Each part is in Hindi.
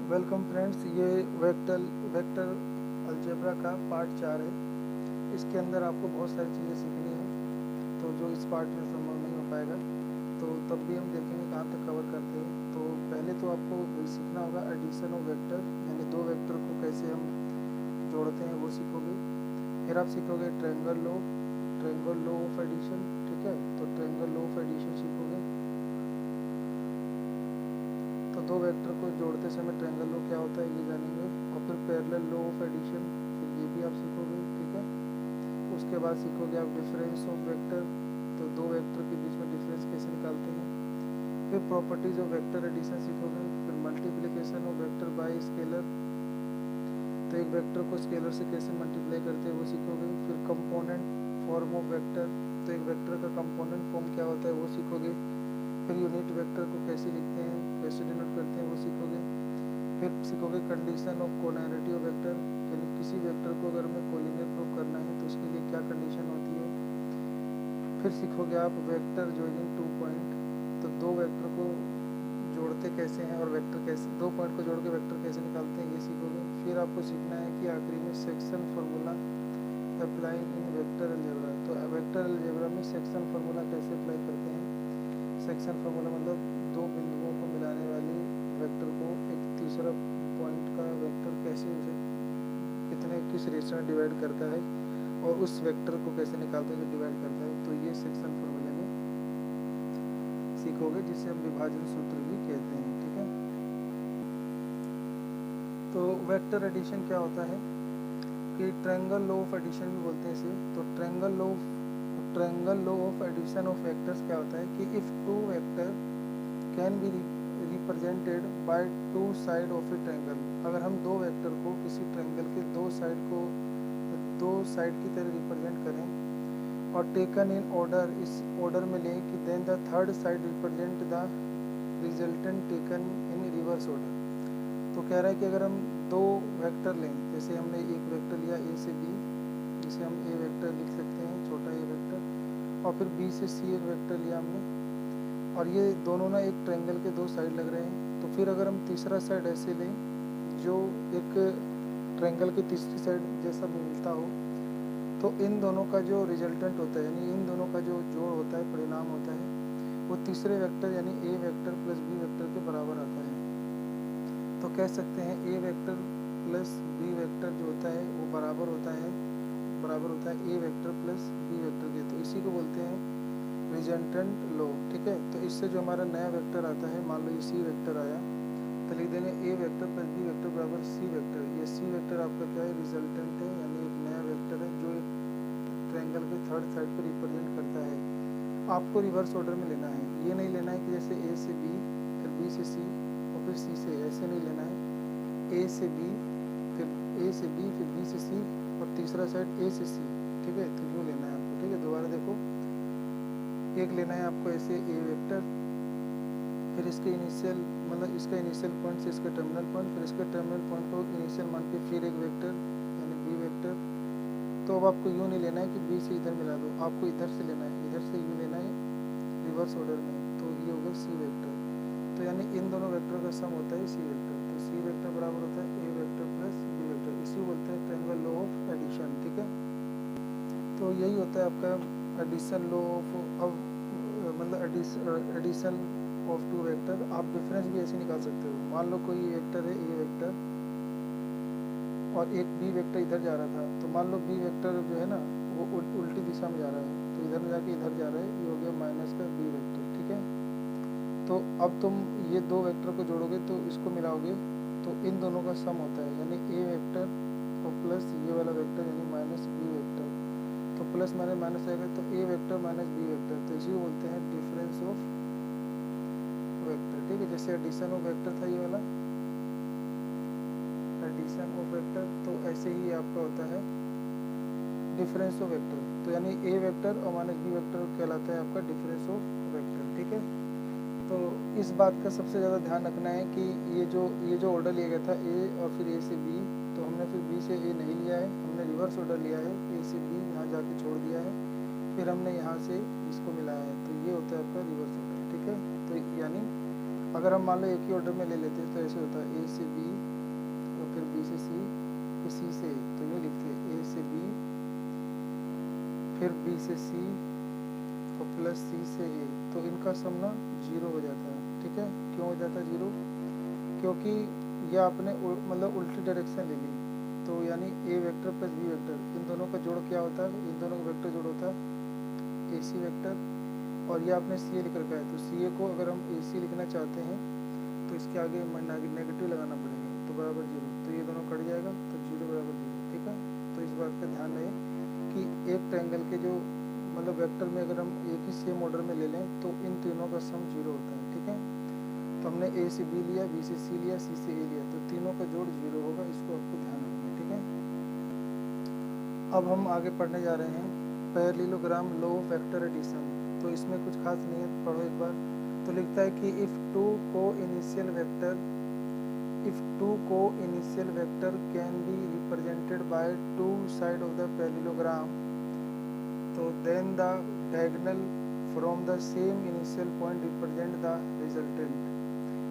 वेलकम फ्रेंड्स, ये वेक्टर वेक्टर अलजेब्रा का पार्ट 4 है। इसके अंदर आपको बहुत सारी चीज़ें सीखनी है, तो जो इस पार्ट में संभव नहीं हो पाएगा, तो तब भी हम देखेंगे कहाँ तक कवर करते हैं। तो पहले तो आपको सीखना होगा एडिशन ऑफ वेक्टर, यानी दो वेक्टर को कैसे हम जोड़ते हैं वो सीखोगे। फिर आप सीखोगे ट्रायंगल लॉ ऑफ एडिशन। ठीक है, तो ट्रायंगल लॉ ऑफ एडिशन सीखोगे। तो दो वेक्टर को जोड़ते समय ट्रायंगल लॉ क्या होता है ये जानेंगे। और फिर पैरेलल लॉ ऑफ एडिशन, फिर ये भी आप सीखोगे। ठीक है, उसके बाद सीखोगे आप डिफरेंस ऑफ वेक्टर, तो दो वेक्टर के बीच में डिफरेंस कैसे निकालते हैं। फिर प्रॉपर्टीज ऑफ वेक्टर एडिशन सीखोगे। फिर multiplication of vector by scalar, तो एक वेक्टर को स्केलर से कैसे मल्टीप्लाई करते हैं वो सीखोगे। फिर कंपोनेंट फॉर्म ऑफ वेक्टर, तो एक वेक्टर का कंपोनेंट फॉर्म क्या होता है वो सीखोगे। फिर यूनिट वेक्टर को कैसे लिखते हैं, कैसे डिनोट करते हैं वो सीखोगे। फिर सीखोगे condition of collinearity of vector, यानी किसी वेक्टर को अगर हमें कोलिनियर प्रूव करना है तो उसके लिए क्या कंडीशन होती है। फिर सीखोगे आप वेक्टर जॉइनिंग टू पॉइंट, तो दो वेक्टर को जोड़ते कैसे हैं और वेक्टर कैसे, दो पॉइंट को जोड़ के वेक्टर कैसे निकालते हैं ये सीखोगे। फिर आपको सीखना है कि आखिरी में section formula apply in vector algebra, तो वेक्टर अलजेब्रा में सेक्शन फार्मूला कैसे अप्लाई करते हैं। सेक्शन फार्मूला मतलब दो बिंदुओं को मिलाने वाली वेक्टर को एक तीसरा पॉइंट का वेक्टर कैसे उसे कितने किस रेशियो में डिवाइड करता है और उस वेक्टर को कैसे निकालते हैं जो डिवाइड करता है, तो ये सेक्शन फार्मूले में सीखोगे, जिसे हम विभाजन सूत्र भी कहते हैं। ठीक है, तो वेक्टर एडिशन क्या होता है कि ट्रायंगल लॉ ऑफ एडिशन भी बोलते हैं इसे। तो triangle law of addition of vectors क्या होता है कि if two vector can be represented by two side of a triangle, अगर हम दो वेक्टर को किसी ट्रायंगल के दो साइड की तरह रिप्रेजेंट करें और टेकन इन ऑर्डर, इस ऑर्डर में लें कि then the third side represent the resultant taken in reverse order. तो कह रहा है कि अगर हम दो वेक्टर लें, जैसे हमने एक वेक्टर लिया ए से बी, जिसे हम ए वेक्टर लिख सकते हैं, छोटा ए वेक्टर, और फिर बी से सी एक वेक्टर लिया हमने, और ये दोनों ना एक ट्रायंगल के दो साइड लग रहे हैं। तो फिर अगर हम तीसरा साइड ऐसे लें जो एक ट्रायंगल की तीसरी साइड जैसा मिलता हो, तो इन दोनों का जो रिजल्टेंट होता है, यानी इन दोनों का जो जोड़ होता है, परिणाम होता है, वो तीसरे वेक्टर यानी A vector plus B vector के बराबर आता है। तो कह सकते हैं ए वेक्टर प्लस बी वेक्टर जो होता है वो बराबर होता है ए वेक्टर प्लस बी वेक्टर के। तो इसी को बोलते हैं रिजल्टेंट लॉ। ठीक है, तो इससे जो हमारा नया वेक्टर आता है, मान लो ये सी वेक्टर आया, तो लिख देंगे ए वेक्टर प्लस बी वेक्टर बराबर सी वेक्टर। ये सी वेक्टर आपका क्या है, रिजल्टेंट है, यानी एक नया वेक्टर है जो एक ट्रायंगल के थर्ड साइड पर रिप्रेजेंट करता है। आपको रिवर्स ऑर्डर में लेना है, ये नहीं लेना है कि जैसे ए से बी फिर बी से सी और फिर सी से, ऐसे नहीं लेना है। ए से बी फिर बी से सी और तीसरा साइड ए से सी। ठीक है, तो यूँ लेना है आपको। ठीक है, दोबारा देखो, एक लेना है आपको ऐसे ए वेक्टर, फिर इसके इनिशियल मतलब इसका इनिशियल पॉइंट से इसका टर्मिनल पॉइंट, फिर इसके टर्मिनल पॉइंट को इनिशियल मान के फिर एक वेक्टर यानी बी वेक्टर। तो अब आपको यूँ नहीं लेना है कि बी से इधर मिला दो, आपको इधर से लेना है, इधर से यूँ लेना है रिवर्स ऑर्डर में, तो ये होगा सी वेक्टर। तो यानी इन दोनों वेक्टर का सम होता है सी वेक्टर। तो सी वेक्टर बराबर होता है ए वेक्टर प्लस बी वेक्टर, इसी बोलते हैं ट्रायंगल लॉ ऑफ एडिशन। ठीक है, तो यही होता है आपका एडिशन लॉ ऑफ, अब मतलब एडिशन ऑफ टू वेक्टर। आप डिफरेंस भी ऐसे निकाल सकते हो। मान लो कोई वेक्टर है ए वेक्टर और एक बी वेक्टर इधर जा रहा था, तो मान लो बी वेक्टर जो है ना वो उल्टी दिशा में जा रहा है, तो इधर में जाके इधर जा रहा है, ये हो गया माइनस का बी वेक्टर। ठीक है, तो अब तुम ये दो वेक्टर को जोड़ोगे तो इसको मिलाओगे, तो इन दोनों का सम होता है, यानी ए वेक्टर और प्लस ये वाला वेक्टर यानी माइनस बी वेक्टर। तो प्लस माइनस माइनस आएगा, तो A vector minus B vector, तो इसी को बोलते हैं डिफरेंस ऑफ वेक्टर। ठीक है, जैसे एडिशन ऑफ वेक्टर था ये वाला एडिशन ऑफ वेक्टर, तो ऐसे ही आपका होता है डिफरेंस ऑफ वेक्टर। तो यानी ए वेक्टर और माइनस बी वेक्टर कहलाता है आपका डिफरेंस ऑफ वेक्टर। ठीक है, तो इस बात का सबसे ज़्यादा ध्यान रखना है कि ये जो ऑर्डर लिया गया था ए और फिर ए से बी, तो हमने फिर बी से ए नहीं लिया है, हमने रिवर्स ऑर्डर लिया है, ए से बी यहाँ जाके छोड़ दिया है, फिर हमने यहाँ से इसको मिलाया है, तो ये होता है आपका रिवर्स ऑर्डर। ठीक है, तो यानी अगर हम मान लो एक ही ऑर्डर में ले लेते हैं तो ऐसे होता है ए से बी फिर बी से सी और प्लस सी से ए, तो इनका सम ना 0 हो जाता है। ठीक है, क्यों हो जाता है 0? क्योंकि यह आपने मतलब उल्टी डायरेक्शन ले ली। तो यानी A vector plus B vector, इन दोनों का जोड़ क्या होता है? इन दोनों का वेक्टर जोड़ होता है ए सी वेक्टर, और ये आपने सी ए लिख रखा है, तो सी ए को अगर हम ए सी लिखना चाहते हैं तो इसके आगे नेगेटिव लगाना पड़ेगा, तो बराबर 0, तो ये दोनों कट जाएगा, तो 0 बराबर 0। ठीक है, तो इस बात का ध्यान रहे कि एक ट्रायंगल के जो मतलब वेक्टर में अगर हम एक ही सेम ऑर्डर में ले लें तो इन तीनों का सम 0 होता है। ठीक है, तो हमने ए से बी लिया, बी से सी लिया, सी से ए लिया, तो तीनों का जोड़ 0 होगा, इसको आपको ध्यान रखना है। ठीक है, अब हम आगे पढ़ने जा रहे हैं पैरेललोग्राम लो वेक्टर एडिशन। तो इसमें कुछ खास नहीं है, पढ़ो एक बार। तो लिखता है कि if two coinitial vector can be represented by two side of the parallelogram, तो then the diagonal from the same initial point represent the resultant.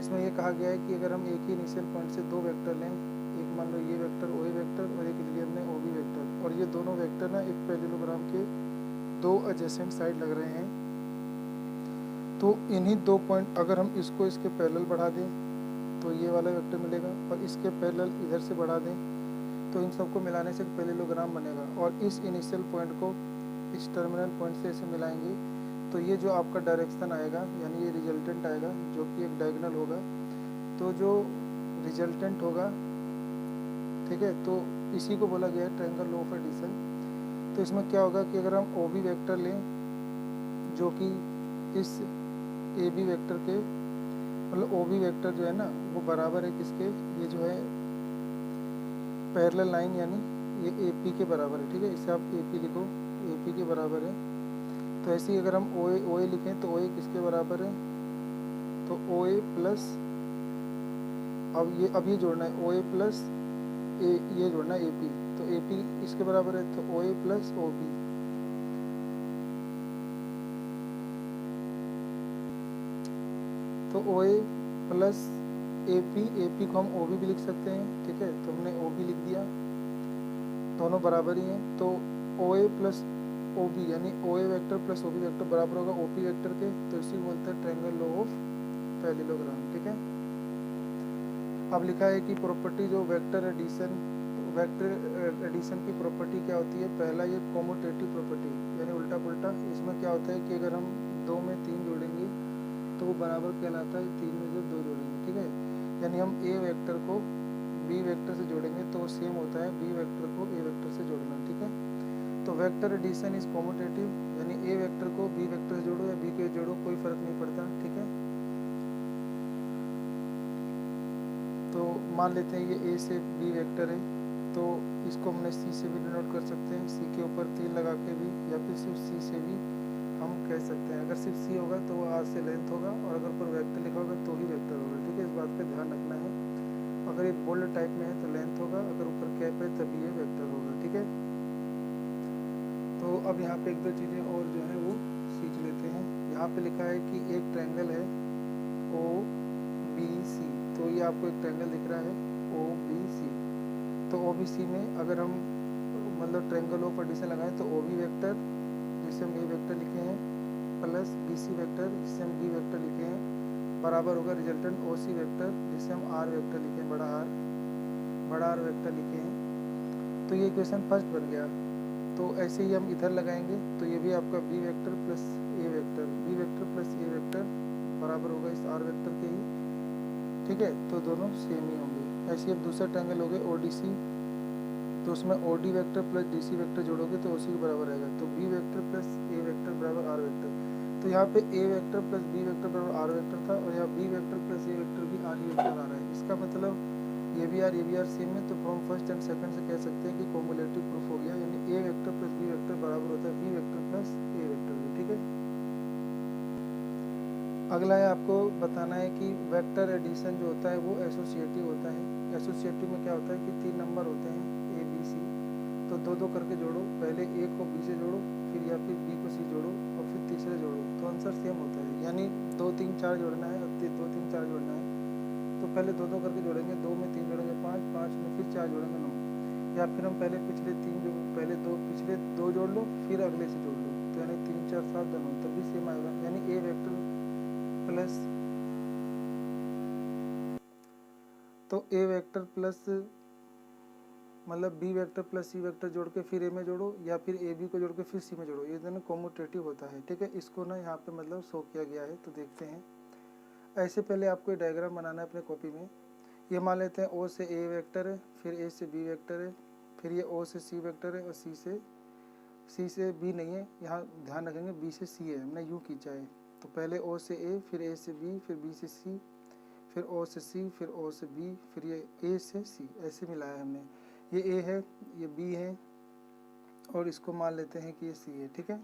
इसमें यह कहा गया है कि अगर हम एक ही इनिशियल पॉइंट से दो वेक्टर लें, एक मान लो ये वेक्टर ओ ए वेक्टर और एक लिए हमने ओ बी वेक्टर, और ये दोनों वेक्टर ना एक पैरेललोग्राम के दो एडजेसेंट साइड लग रहे हैं, तो इन्हीं दो पॉइंट अगर हम इसको इसके पैरेलल बढ़ा दें तो ये वाला वेक्टर मिलेगा, और इसके पैरेलल इधर से बढ़ा दें तो इन सबको मिलाने से एक पैरेललोग्राम बनेगा, और इस इनिशियल पॉइंट को इस टर्मिनल पॉइंट से ऐसे मिलाएंगे, तो ये जो आपका डायरेक्शन आएगा यानी ये रिजल्टेंट आएगा जो कि एक डायगोनल होगा। तो जो रिजल्टेंट होगा, ठीक है, तो इसी को बोला गया है ट्रायंगल लो ऑफ एडिशन। तो इसमें क्या होगा कि अगर हम ओ बी वेक्टर लें जो कि इस ए बी वेक्टर के मतलब ओ बी वेक्टर जो है ना वो बराबर है किसके, ये जो है पैरेलल लाइन यानी ये ए पी के बराबर है। ठीक है, इसे आप ए पी लिखो, ए पी के बराबर है। तो ऐसे ही अगर हम ओ ए लिखें तो ओ ए किसके बराबर है, तो ओ ए प्लस, अब ये जोड़ना है ओ ए प्लस ए, ये जोड़ना है ए पी, तो ए पी इसके बराबर है, तो ओ ए प्लस ओ बी। तो O A plus A P को हम ओ बी भी लिख सकते हैं। ठीक है, तो हमने ओ बी लिख दिया, दोनों बराबर ही हैं। तो ओ ए प्लस ओ बी यानी O A vector plus O B vector बराबर होगा ओ पी वेक्टर के, तो इसी को बोलते हैं ट्रायंगल लो ऑफ पैरेललोग्राम। ठीक है, अब लिखा है कि प्रॉपर्टी जो वेक्टर एडिशन की प्रॉपर्टी क्या होती है। पहला ये कॉम्यूटेटिव प्रॉपर्टी यानी उल्टा पुल्टा। इसमें क्या होता है कि अगर हम 2 में 3 जोड़ेंगे तो वो बराबर कहलाता है 3 में से 2 जोड़ेंगे। ठीक है, यानी हम ए वेक्टर को बी वेक्टर से जोड़ेंगे तो सेम होता है बी वेक्टर को ए वेक्टर से जोड़ना। ठीक है, तो वेक्टर एडिशन इज कॉम्यूटेटिव यानी ए वेक्टर को बी वेक्टर से जोड़ो या बी के जोड़ो, कोई फर्क नहीं पड़ता। ठीक है, तो मान लेते हैं ये ए से बी वेक्टर है, तो इसको हमने सी से भी डिनोट कर सकते हैं, सी के ऊपर 3 लगा के भी, या फिर सिर्फ सी से भी हम कह सकते हैं। अगर सिर्फ सी होगा तो वो आर से लेंथ होगा, और अगर ऊपर वेक्टर लिखा होगा तो ही वेक्टर होगा। ठीक है, इस बात का ध्यान रखना है। अगर ये बोल्ड टाइप में है तो लेंथ होगा, अगर ऊपर कैप है तभी ये वेक्टर होगा। ठीक है, तो अब यहाँ पे एक दो चीज़ें और जो है वो सीख लेते हैं। यहाँ पे लिखा है कि एक ट्रायंगल है ओ बी सी, तो ये आपको एक ट्रायंगल दिख रहा है ओ बी सी। तो ओ बी सी में अगर हम मतलब ट्रायंगल ऑफ एडिशन लगाएं तो ओ बी वेक्टर जिसे हम ए वेक्टर लिखे हैं प्लस बी सी वेक्टर जिसे हम बी वेक्टर लिखे हैं बराबर होगा रिजल्टेंट ओ सी वेक्टर जिसे हम आर वेक्टर लिखे हैं, बड़ा आर वेक्टर लिखे हैं। तो ये इक्वेशन फर्स्ट बन गया। तो ऐसे ही हम इधर लगाएंगे तो ये भी आपका B vector plus A vector, B vector plus A vector बराबर होगा इस आर वेक्टर के ही। ठीक है, तो दोनों सेम ही होंगे। ऐसे ही अब दूसरा ट्रायंगल हो गया ओ डी सी, तो उसमें O D vector plus D C vector जोड़ोगे तो उसी के बराबर आएगा, तो B vector plus A vector बराबर आर वेक्टर। तो यहाँ पे A vector plus B vector बराबर आर वेक्टर था, और यहाँ B vector plus A vector भी आर ही वेक्टर आ रहा है। इसका मतलब ये भी आर सेम है, तो फ्रॉम फर्स्ट एंड सेकंड से कह सकते हैं कि कॉम्युलेटिव प्रूफ हो गया, यानी A vector plus B vector बराबर होता है B vector plus A vector. ठीक है, अगला है आपको बताना है कि वेक्टर एडिशन जो होता है वो एसोसिएटिव होता है। एसोसिएटिव में क्या होता है कि 3 नंबर होते हैं ए बी सी, तो 2-2 करके जोड़ो, पहले ए को बी से जोड़ो, फिर या फिर बी को सी जोड़ो, और फिर तीसरे जोड़ो, तो आंसर सेम होता है। यानी 2 3 4 जोड़ना है, और 2 3 4 जोड़ना है, तो पहले 2-2 करके जोड़ेंगे, 2 में 3 जोड़ेंगे 5, 5 में फिर 4 जोड़ेंगे 9। या फिर हम पहले पिछले दो जोड़ लो फिर अगले से जोड़ लो, तो यानी 3 4 7 दोनों तब भी सेम आएगा, यानी ए वेक्टर प्लस, तो ए वेक्टर प्लस मतलब B vector plus C vector जोड़ के फिर ए में जोड़ो, या फिर ए बी को जोड़ के फिर सी में जोड़ो, ये दोनों कॉम्यूटेटिव होता है। ठीक है, इसको ना यहाँ पे मतलब शो किया गया है, तो देखते हैं। ऐसे पहले आपको डायग्राम बनाना है अपने कॉपी में। ये मान लेते हैं ओ से ए वेक्टर है, फिर ए से बी वेक्टर है, फिर ये ओ से सी वेक्टर है, और सी से बी नहीं है, यहाँ ध्यान रखेंगे बी से सी है, हमने यूँ खींचा है। तो पहले ओ से ए, फिर ए से बी, फिर बी से सी, फिर ओ से सी, फिर ओ से बी, फिर ये ए से सी, ऐसे मिलाया हमने। ये ए है, ये बी है, और इसको मान लेते हैं कि ये सी है। ठीक है,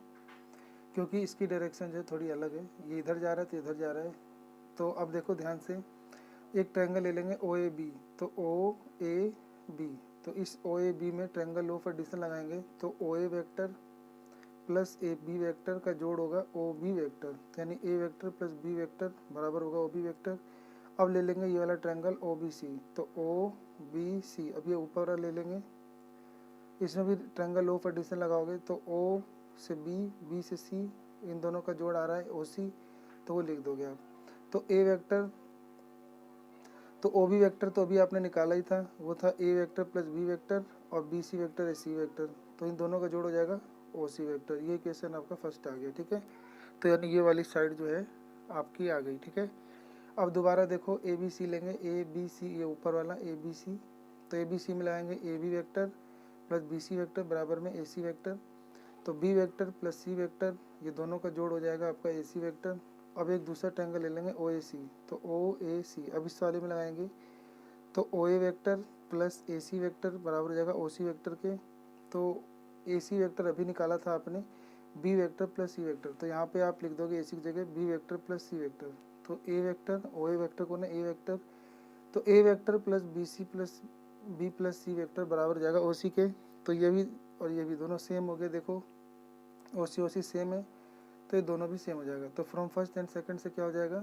क्योंकि इसकी डायरेक्शन जो है थोड़ी अलग है, ये इधर जा रहा है तो इधर जा रहा है। तो अब देखो ध्यान से, एक ट्रायंगल ले लेंगे ओ ए बी, तो ओ ए बी, तो इस ओ ए बी में ट्रायंगल लॉ ऑफ एडिशन लगाएंगे, तो O A vector plus A B vector का जोड़ होगा ओ बी वेक्टर, तो यानी A vector plus B vector बराबर होगा ओ बी वेक्टर। अब ले लेंगे ये वाला ट्रायंगल ओ बी सी, तो ओ बी सी, अब ये ऊपर वाला ले लेंगे, इसमें भी ट्रायंगल लॉ ऑफ एडिशन लगाओगे, तो ओ से बी, बी से सी, इन दोनों का जोड़ आ रहा है ओ सी, तो वो लिख दोगे आप। तो ए वेक्टर, तो ओ बी वेक्टर तो अभी आपने निकाला ही था, वो था ए वेक्टर प्लस बी वेक्टर, और बी सी वेक्टर है सी वेक्टर, तो इन दोनों का जोड़ हो जाएगा ओ सी वेक्टर। ये क्वेश्चन आपका फर्स्ट आ गया। ठीक है, तो यानी ये वाली साइड जो है आपकी आ गई। ठीक है, अब दोबारा देखो ए बी सी लेंगे, ए बी सी, ये ऊपर वाला ए बी सी, तो ए बी सी मिलाएंगे A B vector plus B C vector बराबर में ए सी वेक्टर, तो B vector plus C vector, ये दोनों का जोड़ हो जाएगा आपका ए सी वेक्टर। अब एक दूसरा ट्रायंगल ले लेंगे ओ ए सी, तो ओ ए सी, अब इस वाले में लगाएंगे, तो O A vector plus A C vector बराबर हो जाएगा ओ सी वेक्टर के, तो ए सी वेक्टर अभी निकाला था आपने, B vector plus C vector, तो यहाँ पे आप लिख दोगे ए सी की जगह B vector plus C vector, तो A vector O A vector को ना ए वेक्टर, तो A vector plus B C plus B plus C vector बराबर हो जाएगा ओ सी के। तो ये भी और ये भी दोनों सेम हो गए, देखो ओ सी सेम है, तो ये दोनों भी सेम हो जाएगा। तो फ्रॉम फर्स्ट एंड सेकंड से क्या हो जाएगा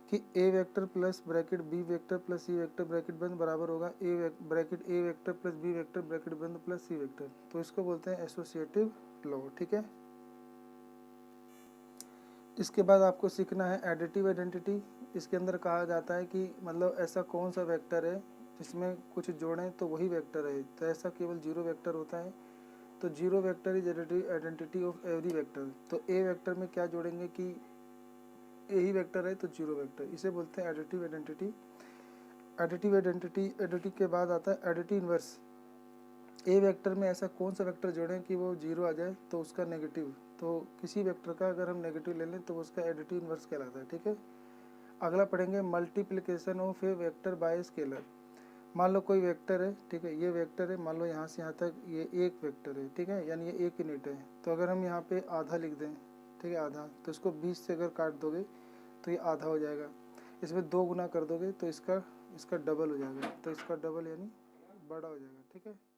कि A vector plus bracket B vector plus C vector bracket बंद बराबर होगा bracket A vector plus B vector bracket बंद प्लस सी वेक्टर, तो इसको बोलते हैं एसोसिएटिव लॉ। ठीक है, इसके बाद आपको सीखना है एडिटिव आइडेंटिटी। इसके अंदर कहा जाता है कि मतलब ऐसा कौन सा वेक्टर है जिसमें कुछ जोड़ें तो वही वेक्टर है, तो ऐसा केवल जीरो वेक्टर होता है, तो zero vector is additive identity of every vector. तो ए वेक्टर में क्या जोड़ेंगे कि यही वेक्टर है, तो जीरो वेक्टर, इसे बोलते हैं एडिटिव आइडेंटिटी। एडिटिव के बाद आता है एडिटिव इन्वर्स। ए वेक्टर में ऐसा कौन सा वेक्टर जोड़ें कि वो जीरो आ जाए, तो उसका नेगेटिव, तो किसी वेक्टर का अगर हम नेगेटिव ले लें तो उसका एडिटिव इन्वर्स कहलाता है। ठीक है, अगला पढ़ेंगे multiplication of A vector by scalar. मान लो कोई वेक्टर है, ठीक है, ये वेक्टर है, मान लो यहाँ से यहाँ तक ये एक वेक्टर है, ठीक है, यानी ये एक यूनिट है, तो अगर हम यहाँ पे आधा लिख दें, ठीक है, आधा, तो इसको 20 से अगर काट दोगे तो ये आधा हो जाएगा, इसमें 2 गुना कर दोगे तो इसका डबल हो जाएगा, तो इसका डबल यानी बड़ा हो जाएगा। ठीक है।